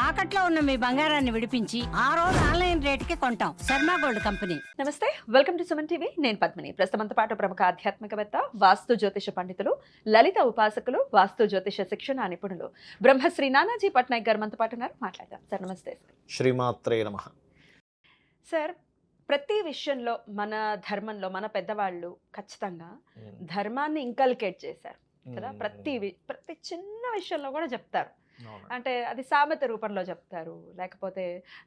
తాకట్లో ఉన్న మీ బంగారాన్ని విడిపించి ఆ రోజు ఆన్లైన్ రేటుకి కొంటాం. Sharma gold company. నమస్తే, వెల్కమ్ టు సుమన్ టీవీ. నేను పద్మిని. ప్రస్తుతంతో పాటు ప్రముఖ ఆధ్యాత్మికవేత్త, వాస్తు జ్యోతిష పండితులు, లలిత ఉపాసకులు, వాస్తు జ్యోతిష శిక్షణ నిపుణులు బ్రహ్మశ్రీ నానాజీ పట్నాయక్ గారు మనతో పాటు ఉన్నారు. మాట్లాడదాం సార్. నమస్తే సార్. శ్రీమాత్రే నమః. సార్, ప్రతి విషయంలో మన ధర్మంలో మన పెద్దవాళ్ళు ఖచ్చితంగా ధర్మాన్ని ఇంకల్కేట్ చేశారు కదా. ప్రతి చిన్న విషయంలో కూడా చెప్తారు. అంటే అది సామెత రూపంలో చెప్తారు, లేకపోతే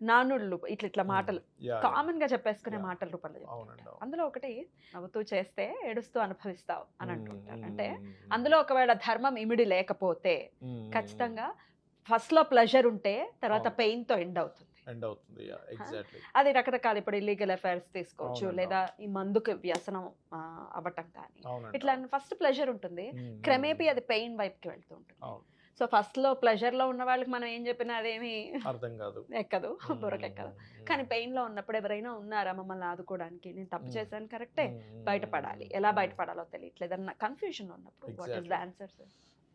నానుళ్ళు ఇట్లా మాటలు కామన్ గా చెప్పేసుకునే మాటల రూపంలో చెప్తారు. అందులో ఒకటి నవ్వుతూ చేస్తే ఏడుస్తూ అనుభవిస్తావు అని అంటుంటారు. అంటే అందులో ఒకవేళ ధర్మం ఇమిడి లేకపోతే ఖచ్చితంగా ఫస్ట్ లో ప్లెజర్ ఉంటే తర్వాత పెయిన్ తో ఎండ్ అవుతుంది. అది రకరకాల ఇప్పుడు ఇల్లీగల్ అఫైర్స్ తీసుకోవచ్చు, లేదా ఈ మందుకు వ్యసనం అవ్వటం కానీ, ఇట్లా ఫస్ట్ ప్లెజర్ ఉంటుంది, క్రమేపీ అది పెయిన్ వైపుకి వెళ్తూ ఉంటుంది. సో ఫస్ట్ లో ప్లెజర్ లో ఉన్న వాళ్ళకి మనం ఏం చెప్పినా అదేమి అర్థం కాదు, ఎక్కదు, బుర్రకెక్కదు. కానీ పెయిన్ లో ఉన్నప్పుడు ఎవరైనా ఉన్నారా మమ్మల్ని ఆదుకోవడానికి, నేను తప్పు చేశాను కరెక్టే, బయటపడాలి, ఎలా బయటపడాలో తెలియట్లేదు అన్న కన్ఫ్యూజన్ ఉన్నప్పుడు వాట్ ఇస్ ద ఆన్సర్?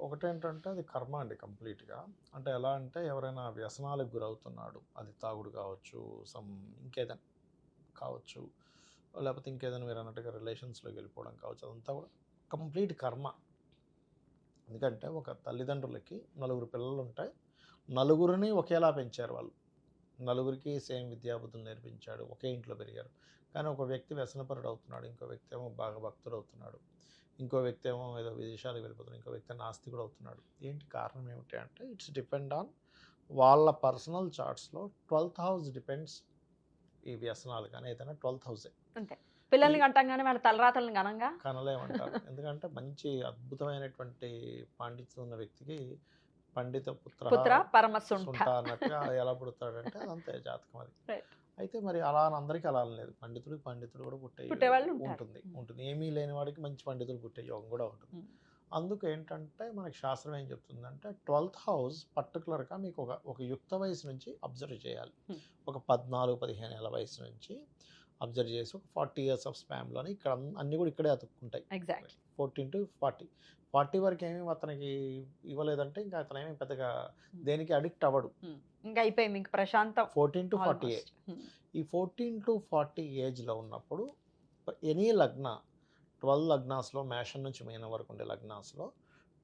ఒకటేంటంటే అది కర్మ అండి కంప్లీట్గా. అంటే ఎలా అంటే ఎవరైనా వ్యసనాలకు గురవుతున్నాడు, అది తాగుడు కావచ్చు, ఇంకేదైనా కావచ్చు, లేకపోతే ఇంకేదైనా మీరు అన్నట్టుగా రిలేషన్స్లోకి వెళ్ళిపోవడం కావచ్చు, అదంతా కూడా కంప్లీట్ కర్మ. ఎందుకంటే ఒక తల్లిదండ్రులకి 4 పిల్లలు ఉంటాయి, నలుగురిని ఒకేలా పెంచారు వాళ్ళు, నలుగురికి సేమ్ విద్యాబుద్ధులు నేర్పించాడు, ఒకే ఇంట్లో పెరిగారు. కానీ ఒక వ్యక్తి వ్యసనపరుడు అవుతున్నాడు, ఇంకో వ్యక్తి ఏమో బాగా భక్తుడు అవుతున్నాడు, ఇంకో వ్యక్తి ఏమో ఏదో విదేశాలకు వెళ్ళిపోతున్నాడు, ఇంకో వ్యక్తి నాస్తికుడు అవుతున్నాడు. ఏంటి కారణం ఏమిటి అంటే ఇట్స్ డిపెండ్ ఆన్ వాళ్ళ పర్సనల్ చార్ట్స్లో 12th హౌస్ డిపెండ్స్. ఈ వ్యసనాలు కానీ ఏదైనా 12th హౌసే. అంతే, పిల్లల్ని కంటంగానే వాళ్ళ తలరాతలను ఘనంగా కనలేమంటారు. ఎందుకంటే మంచి అద్భుతమైనటువంటి పాండిత్యం ఉన్న వ్యక్తికి పండిత పుత్ర పరమసుంఠ అన్నట్టుగా ఎలా పుడతాడంటే అదంతే జాతకం అది. అయితే మరి అలా అందరికీ అలా లేదు, పండితుడు కూడా పుట్టేవాళ్ళు ఉంటుంది. ఏమీ లేని వాడికి మంచి పండితులు పుట్టే యోగం కూడా ఉంటుంది. అందుకు ఏంటంటే మనకి శాస్త్రం ఏం చెప్తుందంటే 12th హౌస్ పర్టికులర్గా మీకు ఒక యుక్త వయసు నుంచి అబ్జర్వ్ చేయాలి. ఒక 14-15 ఏళ్ళ వయసు నుంచి అబ్జర్వ్ చేసి ఒక 40 years ఆఫ్ స్పామ్లోని ఇక్కడ అన్నీ కూడా ఇక్కడే అతుక్కుంటాయి. 14 to 40 వరకు ఏమీ అతనికి ఇవ్వలేదంటే ఇంకా అతను ఏమీ పెద్దగా దేనికి అడిక్ట్ అవ్వడు, ఇంకా అయిపోయింది, ఇంకా ప్రశాంతం. 14 to 40 ఏజ్. ఈ 14 to 40 ఏజ్లో ఉన్నప్పుడు ఎనీ లగ్న 12 లగ్నాస్లో, మేషం నుంచి మీనం వరకు ఉండే లగ్నాస్లో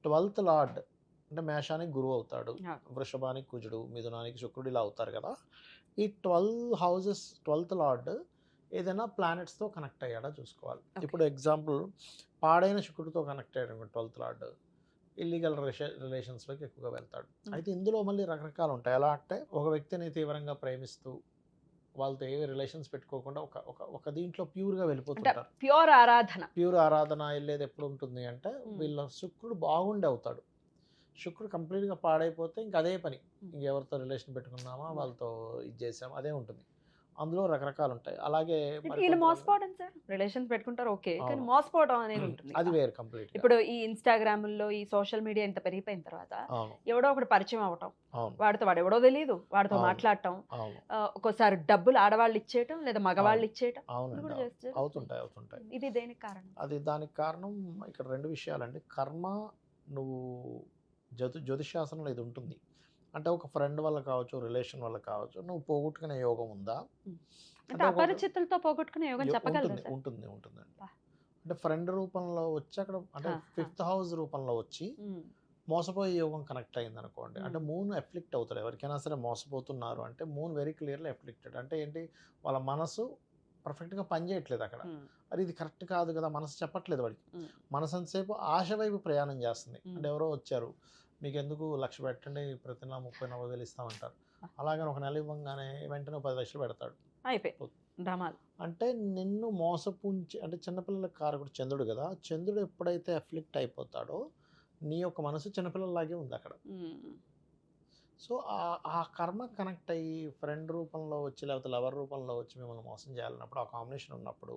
12th లార్డ్ అంటే మేషానికి గురువు అవుతాడు, వృషభానికి కుజుడు, మిథునానికి శుక్రుడు, ఇలా అవుతారు కదా. ఈ 12 హౌసెస్ 12th లార్డ్ ఏదైనా ప్లానెట్స్తో కనెక్ట్ అయ్యాడా చూసుకోవాలి. ఇప్పుడు ఎగ్జాంపుల్ పాడైన శుక్రుడితో కనెక్ట్ అయ్యాడు 12th లార్డ్, ఇల్లీగల్ రిలేషన్స్లోకి ఎక్కువగా వెళ్తాడు. అయితే ఇందులో మళ్ళీ రకరకాలు ఉంటాయి. ఎలా అంటే ఒక వ్యక్తిని తీవ్రంగా ప్రేమిస్తూ వాళ్ళతో ఏవి రిలేషన్స్ పెట్టుకోకుండా ఒక దీంట్లో ప్యూర్గా వెళ్ళిపోతుంటారు. ప్యూర్ ఆరాధన వెళ్ళేది ఎప్పుడు ఉంటుంది అంటే వీళ్ళ శుక్రుడు బాగుండి అవుతాడు. శుక్రుడు కంప్లీట్గా పాడైపోతే ఇంక అదే పని, ఇంకెవరితో రిలేషన్ పెట్టుకున్నామా వాళ్ళతో ఇది చేసామా అదే ఉంటుంది. అందులో రకరకాలు ఉంటాయి. అలాగే మోసపోవడం సార్, రిలేషన్స్ పెట్టుకుంటారు ఓకే, కానీ మోసపోవడం అనేది ఉంటుంది, అది వేరు కంప్లీట్. ఇప్పుడు ఈ ఇన్స్టాగ్రామ్లో ఈ సోషల్ మీడియా ఇంత పెరిగిపోయిన తర్వాత ఎవడో ఒకటి పరిచయం అవటం, వాడితో వాడు ఎవడో తెలియదు, వాడితో మాట్లాడటం, ఒక్కోసారి డబ్బులు ఆడవాళ్ళు ఇచ్చేయటం లేదా మగవాళ్ళు ఇచ్చేయటం అవుతుంటాయి. ఇది దేనికి కారణం? అది దానికి కారణం ఇక్కడ 2 విషయాలండి. కర్మ, నువ్వు జ్యోతిషాస్త్రంలో ఇది ఉంటుంది. అంటే ఒక ఫ్రెండ్ వల్ల కావచ్చు, రిలేషన్ వల్ల కావచ్చు, నువ్వు పోగొట్టుకునే యోగం ఉందా అంటే అపరిచితులతో పోగొట్టుకునే యోగం చెప్పగలరా? ఉంటుందండి. అంటే ఫ్రెండ్ రూపంలో వచ్చి అక్కడ అంటే 5th హౌస్ రూపంలో వచ్చి మోసపోయే యోగం కనెక్ట్ అయింది అనుకోండి. అంటే మూన్ ఎఫ్లిక్ట్ అవుతాడు. ఎవరికైనా సరే మోసపోతున్నారు అంటే మూన్ వెరీ క్లియర్లీ ఎఫ్లిక్టెడ్. అంటే ఏంటి, వాళ్ళ మనసు పర్ఫెక్ట్గా పనిచేయట్లేదు అక్కడ. అది ఇది కరెక్ట్ కాదు కదా, మనసు చెప్పట్లేదు వాడికి. మనసు అంతసేపు ఆశ వైపు ప్రయాణం చేస్తుంది. అంటే ఎవరో వచ్చారు, మీకు ఎందుకు 1,00,000 పెట్టండి, ప్రతి నెల 30,000 ఇస్తామంటారు. అలాగని ఒక నెల ఇవ్వగానే వెంటనే 10 లక్షలు పెడతాడు. అంటే నిన్ను మోసపుంచి, అంటే చిన్నపిల్లల కారకుడు చంద్రుడు కదా, చంద్రుడు ఎప్పుడైతే ఎఫ్లిక్ట్ అయిపోతాడో నీ యొక్క మనసు చిన్నపిల్లలాగే ఉంది అక్కడ. సో ఆ కర్మ కనెక్ట్ అయ్యి ఫ్రెండ్ రూపంలో వచ్చి లేకపోతే లవర్ రూపంలో వచ్చి మిమ్మల్ని మోసం చేయాలన్నప్పుడు, ఆ కాంబినేషన్ ఉన్నప్పుడు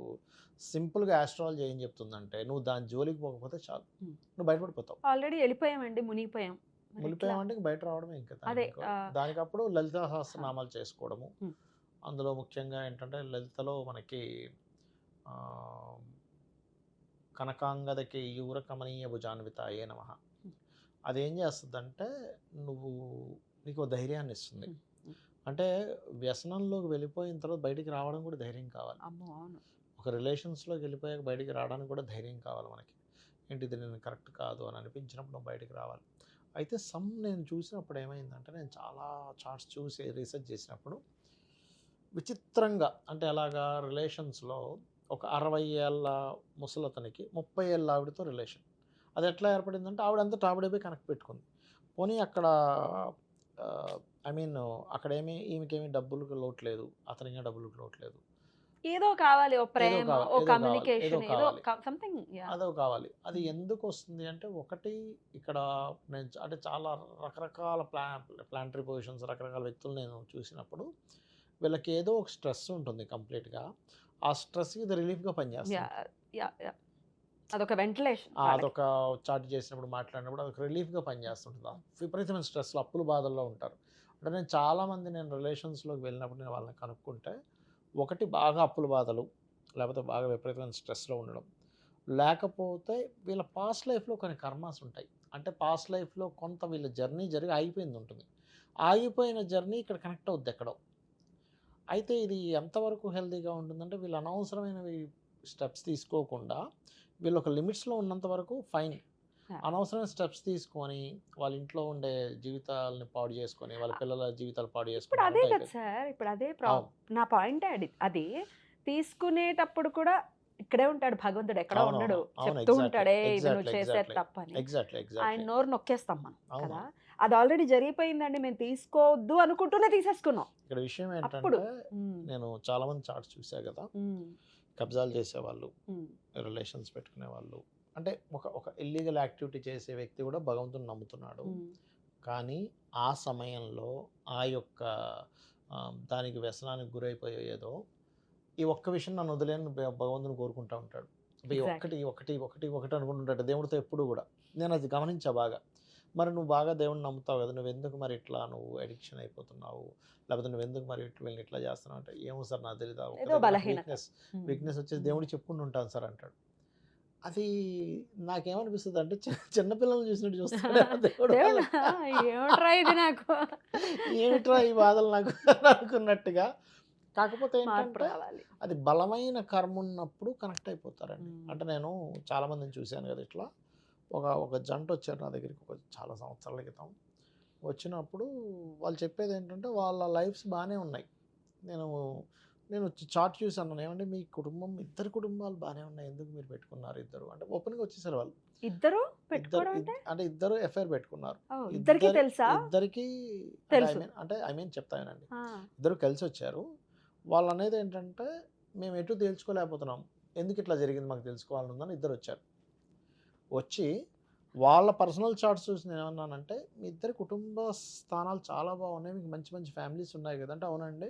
సింపుల్గా ఆస్ట్రాలజీ ఏం చెప్తుందంటే నువ్వు దాని జోలికి పోకపోతే చాలు, నువ్వు బయటపడిపోతావు. ఆల్రెడీ వెళ్ళిపోయామండి, మునిగిపోయాం అంటే బయట రావడమే. ఇంకా దానికప్పుడు లలితా సహస్రనామాలు చేసుకోవడము. అందులో ముఖ్యంగా ఏంటంటే లలితలో మనకి కనకాంగదకి యూర కమనీయ భుజాన్వితాయే నమః. అదేం చేస్తుందంటే నువ్వు నీకు ఓ ధైర్యాన్ని ఇస్తుంది. ఉమ్. అంటే వ్యసనంలోకి వెళ్ళిపోయిన తర్వాత బయటికి రావడం కూడా ధైర్యం కావాలి. అమ్మో అవును. ఒక రిలేషన్స్లోకి వెళ్ళిపోయాక బయటికి రావడానికి కూడా ధైర్యం కావాలి మనకి. ఏంటి ఇది నేను కరెక్ట్ కాదు అని అనిపించినప్పుడు నువ్వు బయటికి రావాలి. అయితే నేను చూసినప్పుడు ఏమైందంటే, నేను చాలా చార్ట్స్ చూసి రీసెర్చ్ చేసినప్పుడు విచిత్రంగా, అంటే అలాగా రిలేషన్స్లో ఒక 60 ఏళ్ళ ముసలతనికి 30 ఏళ్ళ ఆవిడతో రిలేషన్. అది ఎట్లా ఏర్పడిందంటే ఆవిడంతా ఆవిడే కనెక్ట్ పెట్టుకుంది. పోనీ అక్కడ ఐ మీన్ అక్కడేమి ఈమెకేమి డబ్బులకు లోటు లేదు, అతనికి డబ్బులకు లోటు లేదు. ఏదో కావాలి, ఓ ప్రేమ, కావాలి, ఓ ఏదో కమ్యూనికేషన్, ఏదో కావాలి. సంథింగ్. అదో కావాలి. అది ఎందుకు వస్తుంది అంటే, ఒకటి ఇక్కడ నేను అంటే చాలా రకరకాల ప్లానటరీ పొజిషన్స్, రకరకాల వ్యక్తులు నేను చూసినప్పుడు వీళ్ళకి ఏదో ఒక స్ట్రెస్ ఉంటుంది కంప్లీట్గా. ఆ స్ట్రెస్కి ఇది రిలీఫ్గా పనిచేస్తుంది. అదొక వెంటిలేషన్. అదొక చాట్ చేసినప్పుడు మాట్లాడినప్పుడు అదొక రిలీఫ్గా పనిచేస్తుంటుంది. విపరీతమైన స్ట్రెస్లో అప్పుల బాధల్లో ఉంటారు. అంటే నేను రిలేషన్స్లోకి వెళ్ళినప్పుడు నేను వాళ్ళని కనుక్కుంటే, ఒకటి బాగా అప్పుల బాధలు, లేకపోతే బాగా విపరీతమైన స్ట్రెస్లో ఉండడం, లేకపోతే వీళ్ళ పాస్ట్ లైఫ్లో కొన్ని కర్మాస్ ఉంటాయి. అంటే పాస్ట్ లైఫ్లో కొంత వీళ్ళ జర్నీ జరిగి ఆగిపోయింది ఉంటుంది. ఆగిపోయిన జర్నీ ఇక్కడ కనెక్ట్ అవుద్ది ఎక్కడో. అయితే ఇది ఎంతవరకు హెల్తీగా ఉంటుందంటే, వీళ్ళు అనవసరమైనవి స్టెప్స్ తీసుకోకుండా వీళ్ళు ఒక లిమిట్స్లో ఉన్నంత వరకు ఫైన్. అనవసరమైన స్టెప్స్ తీసుకొని వాళ్ళ ఇంట్లో ఉండే జీవితాలని పాడు చేసుకొని, వాళ్ళ పిల్లల జీవితాలు పాడు ఇప్పుడు అదే చేసుకొని. కదా సార్, ఇప్పుడు అదే నా పాయింట్. అది తీసుకునేటప్పుడు కూడా ఇక్కడే ఉంటాడు భగవంతుడు, ఎక్కడో ఉండడు. చెప్తూ ఉంటాడే ఇది నువ్వు చేసేది తప్పని. ఆయన నోరు నొక్కేస్తాం మనం కదా. అది ఆల్రెడీ జరిగిపోయిందండి, మేము తీసుకోవద్దు అనుకుంటూనే తీసేసుకున్నాం. ఇక్కడ విషయం ఏంటంటే, నేను చాలా మంది చార్ట్స్ చూసా కదా, కబ్జాలు చేసేవాళ్ళు, రిలేషన్స్ పెట్టుకునే వాళ్ళు, అంటే ఒక ఇల్లీగల్ యాక్టివిటీ చేసే వ్యక్తి కూడా భగవంతుని నమ్ముతున్నాడు. కానీ ఆ సమయంలో ఆ యొక్క దానికి వ్యసనానికి గురైపోయేదో, ఈ ఒక్క విషయం నన్ను వదిలేని భగవంతుని కోరుకుంటూ ఉంటాడు. ఒకటి ఒకటి ఒకటి ఒకటి అనుకుంటుంటాడు దేవుడితో ఎప్పుడు కూడా. నేను అది గమనించా బాగా. మరి నువ్వు బాగా దేవుడిని నమ్ముతావు కదా, నువ్వు ఎందుకు మరి ఇట్లా నువ్వు అడిక్షన్ అయిపోతున్నావు, లేకపోతే నువ్వు ఎందుకు మరి వీళ్ళని ఇట్లా చేస్తున్నావు అంటే, ఏమో సార్ నాకు తెలియదు, వీక్నెస్ వచ్చేసి దేవుడికి చెప్పుకుంటూ ఉంటాను సార్ అంటాడు. అది నాకేమనిపిస్తుంది అంటే, చిన్నపిల్లలు చూసినట్టు చూస్తాడు దేవుడు. ఏమిట్రా ఈ బాధలు నాకు అనుకున్నట్టుగా. కాకపోతే ఏంటంటే, అది బలమైన కర్మ ఉన్నప్పుడు కనెక్ట్ అయిపోతారండి. అంటే నేను చాలామందిని చూశాను కదా ఇట్లా. ఒక జంట వచ్చారు నా దగ్గరికి చాలా సంవత్సరాల క్రితం. వచ్చినప్పుడు వాళ్ళు చెప్పేది ఏంటంటే, వాళ్ళ లైఫ్స్ బాగానే ఉన్నాయి. నేను చార్ట్ చూసాను, ఏమంటే మీ కుటుంబం, ఇద్దరు కుటుంబాలు బాగానే ఉన్నాయి, ఎందుకు మీరు పెట్టుకున్నారు ఇద్దరు అంటే ఓపెన్గా వచ్చేసారు వాళ్ళు. అంటే ఇద్దరు ఎఫ్ఐఆర్ పెట్టుకున్నారు. ఇద్దరికి అంటే చెప్తానండి, ఇద్దరు కలిసి వచ్చారు. వాళ్ళు అనేది ఏంటంటే, మేము ఎటు తేల్చుకోలేకపోతున్నాం, ఎందుకు ఇట్లా జరిగింది మాకు తెలుసుకోవాలని ఉందని ఇద్దరు వచ్చారు. వచ్చి వాళ్ళ పర్సనల్ చార్ట్స్ చూసి నేను ఏమన్నానంటే, మీ ఇద్దరి కుటుంబ స్థానాలు చాలా బాగున్నాయి, మీకు మంచి మంచి ఫ్యామిలీస్ ఉన్నాయి కదంటే, అవునండి,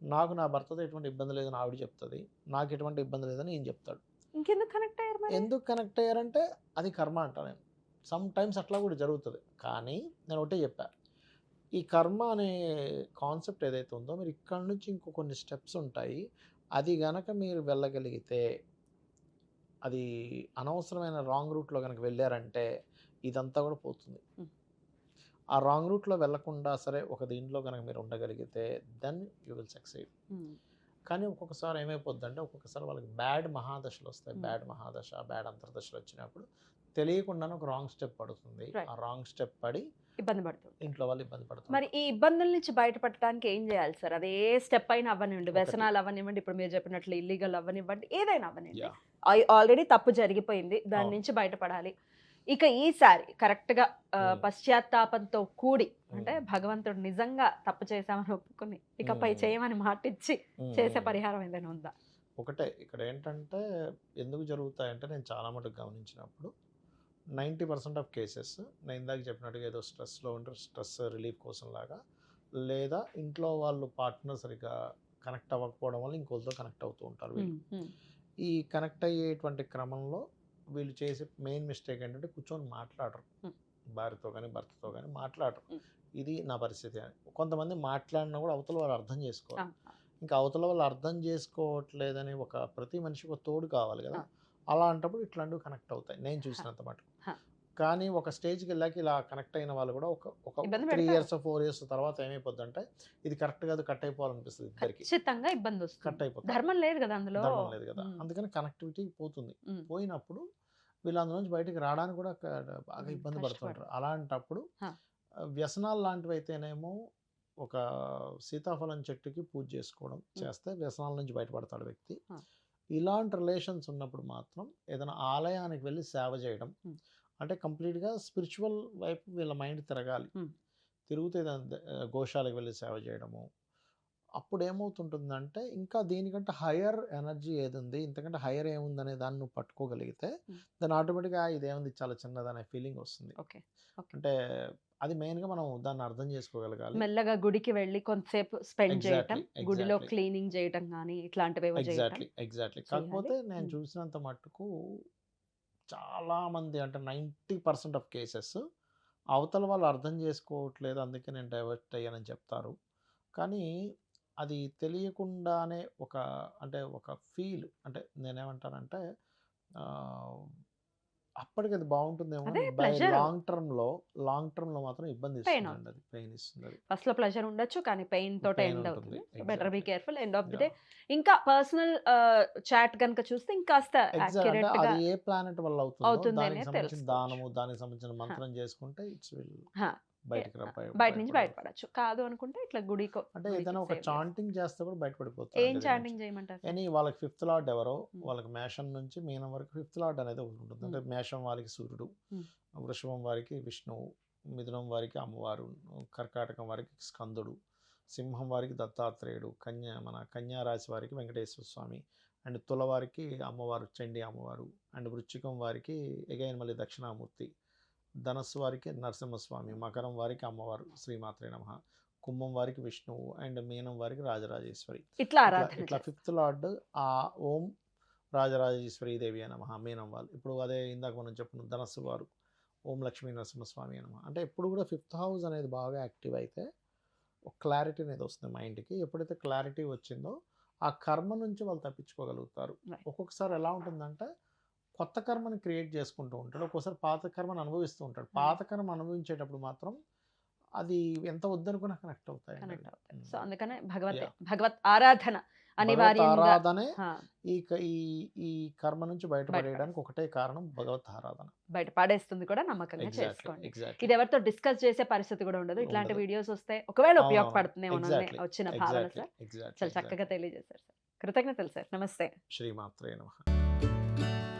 నాకు నా భర్తతో ఎటువంటి ఇబ్బంది లేదని ఆవిడ చెప్తుంది, నాకు ఎటువంటి ఇబ్బంది లేదని ఈయన చెప్తాడు. ఎందుకు కనెక్ట్ అయ్యారంటే అది కర్మ అంట. నేను సమ్ టైమ్స్ అట్లా కూడా జరుగుతుంది. కానీ నేను ఒకటే చెప్పా, ఈ కర్మ అనే కాన్సెప్ట్ ఏదైతే ఉందో, మీరు ఇక్కడ నుంచి ఇంకో కొన్ని స్టెప్స్ ఉంటాయి, అది గనక మీరు వెళ్ళగలిగితే, అది అనవసరమైన రాంగ్ రూట్లో కనుక వెళ్ళారంటే ఇదంతా కూడా పోతుంది. ఆ రాంగ్ రూట్లో వెళ్ళకుండా సరే ఒక దీంట్లో కనుక మీరు ఉండగలిగితే దెన్ యూ విల్ సక్సీడ్. కానీ ఒక్కొక్కసారి ఏమైపోద్ది అంటే, ఒక్కొక్కసారి వాళ్ళకి బ్యాడ్ మహాదశలు వస్తాయి. బ్యాడ్ మహాదశ, బ్యాడ్ అంతర్దశలు వచ్చినప్పుడు తెలియకుండానే ఒక రాంగ్ స్టెప్ పడుతుంది. ఆ రాంగ్ స్టెప్ పడి ఇబ్బంది పడుతుంది, ఇంట్లో వాళ్ళు ఇబ్బంది పడుతుంది. మరి ఈ ఇబ్బందుల నుంచి బయటపడటానికి ఏం చేయాలి సార్? అదే స్టెప్ అయినా అవ్వనివ్వండి, వ్యసనాలు అవ్వనివ్వండి, ఇప్పుడు మీరు చెప్పినట్లు ఇల్లీగల్ అవ్వనివ్వండి, ఏదైనా అవ్వనివ్వండి, ఆల్రెడీ తప్పు జరిగిపోయింది, దాని నుంచి బయటపడాలి. ఇక ఈసారి కరెక్ట్గా పశ్చాత్తాపంతో కూడి, అంటే భగవంతుడు నిజంగా తప్పు చేశామని ఒప్పుకుని ఇకపై చేయమని మాటిచ్చి చేసే పరిహారం ఏదైనా ఉందా? ఒకటే ఇక్కడ ఏంటంటే, ఎందుకు జరుగుతాయంటే, నేను చాలా మటుకు గమనించినప్పుడు 90% ఆఫ్ కేసెస్ నేను ఇందాక చెప్పినట్టుగా ఏదో స్ట్రెస్లో ఉంటే స్ట్రెస్ రిలీఫ్ కోసం లాగా, లేదా ఇంట్లో వాళ్ళు పార్ట్నర్ సరిగ్గా కనెక్ట్ అవ్వకపోవడం వల్ల ఇంకోళ్ళతో కనెక్ట్ అవుతూ ఉంటారు వీళ్ళు. ఈ కనెక్ట్ అయ్యేటువంటి క్రమంలో వీళ్ళు చేసే మెయిన్ మిస్టేక్ ఏంటంటే, కూర్చొని మాట్లాడరు, భార్యతో కానీ భర్తతో కానీ మాట్లాడరు, ఇది నా పరిస్థితి అని. కొంతమంది మాట్లాడినా కూడా అవతల వాళ్ళు అర్థం చేసుకోవాలి. ఇంకా అవతల వాళ్ళు అర్థం చేసుకోవట్లేదని ప్రతి మనిషికి ఒక తోడు కావాలి కదా, అలాంటప్పుడు ఇట్లాంటివి కనెక్ట్ అవుతాయి నేను చూసినంత మటుకు. కానీ ఒక స్టేజ్కి వెళ్ళాక ఇలా కనెక్ట్ అయిన వాళ్ళు కూడా ఒక ఇబ్బంది 3 పెడతారు. ఇయర్స్ 4 ఇయర్స్ తర్వాత ఏమైపోద్ది అంటే ఇది కరెక్ట్ కాదు, కట్ అయిపోవాలనిపిస్తుంది ఇద్దరికి, ఖచ్చితంగా ఇబ్బంది వస్తుంది. కట్ అయిపోతుంది, ధర్మం లేదు కదా అందులో. ధర్మం లేదు కదా, ఉమ్. అందుకని కనెక్టివిటీ పోతుంది. ఉమ్. పోయినప్పుడు వీళ్ళు అందులో నుంచి బయటికి రావడానికి కూడా బాగా ఇబ్బంది కష్టపడతారు. పడుతుంటారు. అలాంటప్పుడు హ. వ్యసనాలు లాంటివి అయితేనేమో ఒక సీతాఫలం చెట్టుకి పూజ చేసుకోవడం చేస్తే వ్యసనాల నుంచి బయటపడతాడు వ్యక్తి. హ. ఇలాంటి రిలేషన్స్ ఉన్నప్పుడు మాత్రం ఏదైనా ఆలయానికి వెళ్ళి సేవ చేయడం, ఉమ్. అంటే కంప్లీట్గా స్పిరిచువల్ వైపు వీళ్ళ మైండ్ తిరగాలి. ఉమ్. తిరుగుతే గోశాలకు వెళ్ళి సేవ చేయడము. అప్పుడు ఏమవుతుంటుందంటే ఇంకా దీనికంటే హయ్యర్ ఎనర్జీ ఏది ఉంది, ఇంతకంటే హయ్యర్ ఏముందనే దాన్ని నువ్వు పట్టుకోగలిగితే దాన్ని ఆటోమేటిక్గా ఇదేముంది చాలా చిన్నదనే ఫీలింగ్ వస్తుంది. ఓకే. అంటే అది మెయిన్గా మనం దాన్ని అర్థం చేసుకోగలగాలి. మెల్లగా గుడికి వెళ్ళి కొంతసేపు స్పెండ్ చేయటం, Exactly, గుడిలో exactly. క్లీనింగ్ చేయటం కానీ ఇట్లాంటివి ఏవో చేయటం. ఎగ్జాక్ట్లీ. చేయాలి. కాకపోతే నేను ఉమ్. చూసినంత మట్టుకు చాలా మంది అంటే 90% ఆఫ్ కేసెస్ అవతల వాళ్ళు అర్థం చేసుకోవట్లేదు, అందుకే నేను డైవర్ట్ అయ్యానని చెప్తారు. కానీ అది తెలియకుండానే ఒక ఫీల్, అంటే నేనేమంటానంటే అప్పటికి అది బాగుంటుందేమో, అదే బై pleasure. లాంగ్ టర్మ్ లో మాత్రం ఇబ్బంది Pain ఇస్తుందండి, అది పెయిన్ ఇస్తుంది. అది ఫస్ట్ లో ప్లెజర్ ఉండొచ్చు కానీ పెయిన్ తోట Pain ఎండ్ ఉంటుంది. అవుతుంది. Better be Exactly. Careful. End of the Yeah. Day ఇంకా పర్సనల్ చాట్ కనుక చూస్తే ఇంకాస్త అంటే యాక్యురేట్ గా అది ఏ ప్లానెట్ వల్ల అవుతుందో అవుతుంది దానికి అనేది సంబంధించిన తెలుసుకోవచ్చు. దానము, దానికి సంబంధించిన మంత్రం చేసుకుంటే ఇట్స్ విల్ హా. బయటికి బయట నుంచి బయటపడచ్చు. కాదు అనుకుంటే ఇట్లా గుడికి అంటే ఏదైనా ఒక చాంటింగ్ చేస్తే కూడా బయటపడిపోతారు. ఏం చాటింగ్ చేయమంటారు? ఎనీ వాళ్ళకి 5th లార్డ్ ఎవరో, Hmm. వాళ్ళకి మేషం నుంచి మీనం వరకు 5th లార్డ్ అనేది ఒకటి ఉంటుంది. అంటే మేషం వారికి సూర్యుడు, Hmm. వృషభం వారికి విష్ణువు, మిథునం వారికి అమ్మవారు, కర్కాటకం వారికి స్కందుడు, సింహం వారికి దత్తాత్రేయుడు, కన్యా రాశి వారికి వెంకటేశ్వర స్వామి, అండ్ తుల వారికి అమ్మవారు చండీ అమ్మవారు, అండ్ వృశ్చికం వారికి ఎగైన్ మళ్ళీ దక్షిణామూర్తి, ధనస్సు వారికి నరసింహస్వామి, మకరం వారికి అమ్మవారు శ్రీమాత్రే నమః, కుంభం వారికి విష్ణువు, అండ్ మీనం వారికి రాజరాజేశ్వరి. ఇట్లా ఆరాధన ఇట్లా 5th లార్డ్ ఆ ఓం రాజరాజేశ్వరి దేవి నమః మీనం వాళ్ళు. ఇప్పుడు అదే ఇందాక మనం చెప్పిన ధనస్సు వారు ఓం లక్ష్మీ నరసింహస్వామి నమః. అంటే ఎప్పుడు కూడా 5th హౌస్ అనేది బాగా యాక్టివ్ అయితే ఒక క్లారిటీ అనేది వస్తుంది మైండ్కి. ఎప్పుడైతే క్లారిటీ వచ్చిందో ఆ కర్మ నుంచి వాళ్ళు తప్పించుకోగలుగుతారు. Right. ఒక్కొక్కసారి ఎలా ఉంటుందంటే కొత్త కర్మని క్రియేట్ చేసుకుంటూ ఉంటాడు, ఒక్కోసారి పాత కర్మను అనుభవిస్తూ ఉంటాడు. పాత కర్మ అనుభవించేటప్పుడు మాత్రం అది ఎంత వద్దనుకున్నా కనెక్ట్ అవుతాయి. కనెక్ట్ అవుతాయి. సో అందుకనే Yeah. భగవత్ ఆరాధన అనివార్యంగా. ఆరాధనే హా, ఈ కర్మ నుంచి బయటపడేయడానికి ఒకటే కారణం భగవత్ ఆరాధన. బయట పడేస్తుంది కూడా నమ్మకంగా చేసుకోండి. ఎగ్జాక్ట్లీ. ఇది ఎవరితో డిస్కస్ చేసే పరిస్థితి కూడా ఉండదు. ఇట్లాంటి ఉండదు. వీడియోస్ వస్తే ఒకవేళ అవునవును. ఉపయోగపడుతుందేమో Exactly. వచ్చిన భావన సార్. చాలా చక్కగా తెలియజేశారు సార్. కృతజ్ఞతలు సార్. నమస్తే. శ్రీమాత్రే నమః.